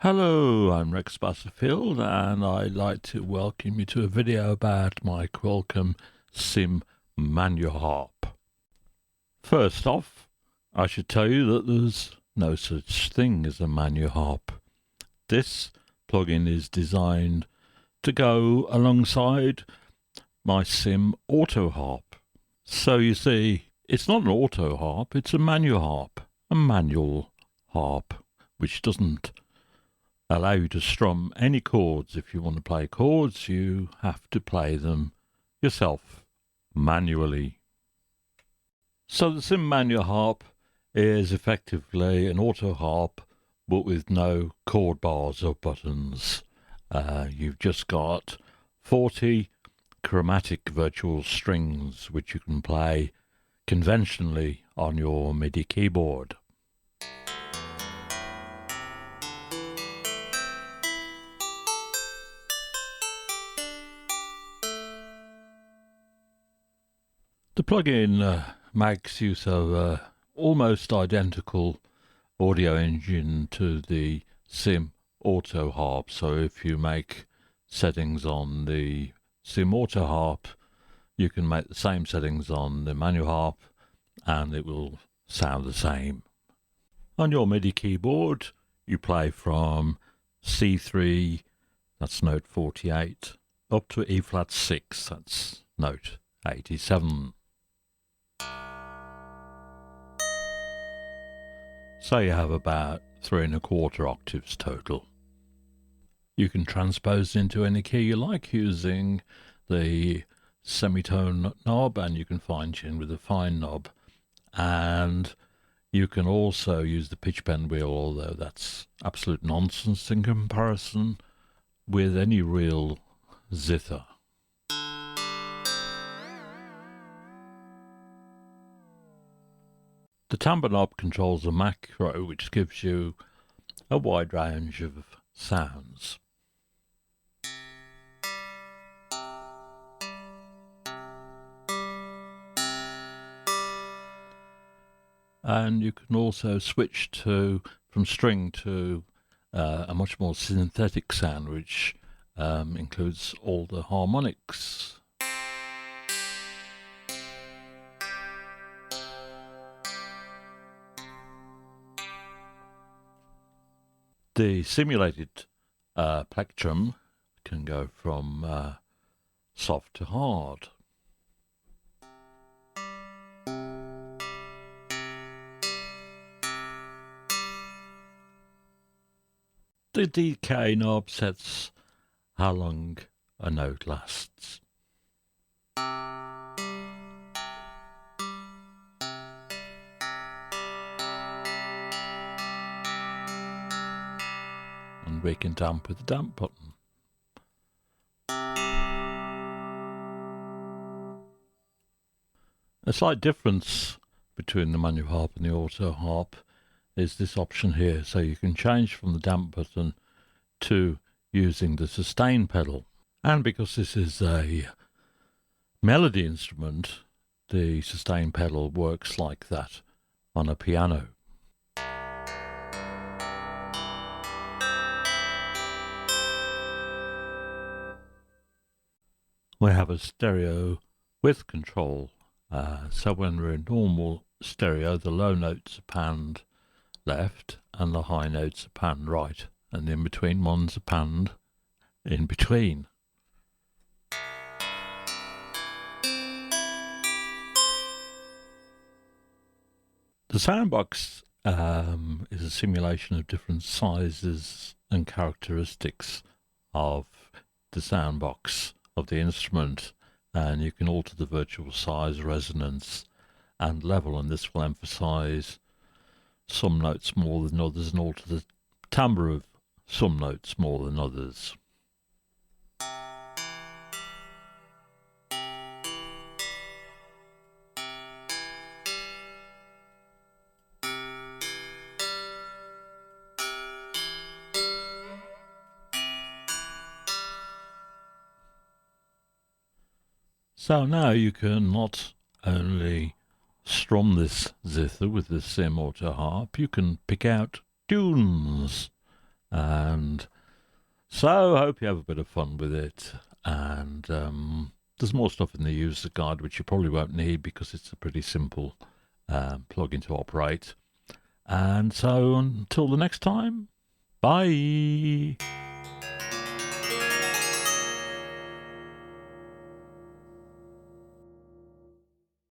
Hello, I'm Rex Butterfield, and I'd like to welcome you to a video about my Quilcom SIM-MANUHARP. First off, I should tell you that there's no such thing as a MANUHARP. This plugin is designed to go alongside my SIM-AUTOHARP. So you see, it's not an auto harp, it's a MANUHARP, a manual harp, which doesn't allow you to strum any chords. If you want to play chords, you have to play them yourself, manually. So the SIM-MANUHARP is effectively an auto harp, but with no chord bars or buttons. You've just got 40 chromatic virtual strings, which you can play conventionally on your MIDI keyboard. The plugin makes use of almost identical audio engine to the SIM-AUTOHARP. So if you make settings on the SIM-AUTOHARP, you can make the same settings on the MANUHARP and it will sound the same. On your MIDI keyboard, you play from C3, that's note 48, up to E flat 6, that's note 87. So you have about 3 1/4 octaves total. You can transpose into any key you like using the semitone knob, and you can fine tune with the fine knob. And you can also use the pitch bend wheel, although that's absolute nonsense in comparison with any real zither. The timbre knob controls a macro, which gives you a wide range of sounds. And you can also switch from string to a much more synthetic sound, which includes all the harmonics. The simulated plectrum can go from soft to hard. The decay knob sets how long a note lasts. And we can damp with the damp button. A slight difference between the MANUHARP and the AUTOHARP is this option here, so you can change from the damp button to using the sustain pedal. And because this is a melody instrument, the sustain pedal works like that on a piano. We have a stereo width control, so when we're in normal stereo, the low notes are panned left and the high notes are panned right, and the in-between ones are panned in between. The soundbox is a simulation of different sizes and characteristics of the soundbox of the instrument, and you can alter the virtual size, resonance and level, and this will emphasize some notes more than others and alter the timbre of some notes more than others. So now you can not only strum this zither with the SIM-AUTOHARP, you can pick out tunes And so I hope you have a bit of fun with it. And there's more stuff in the user guide which you probably won't need because it's a pretty simple plugin to operate. And so until the next time, bye.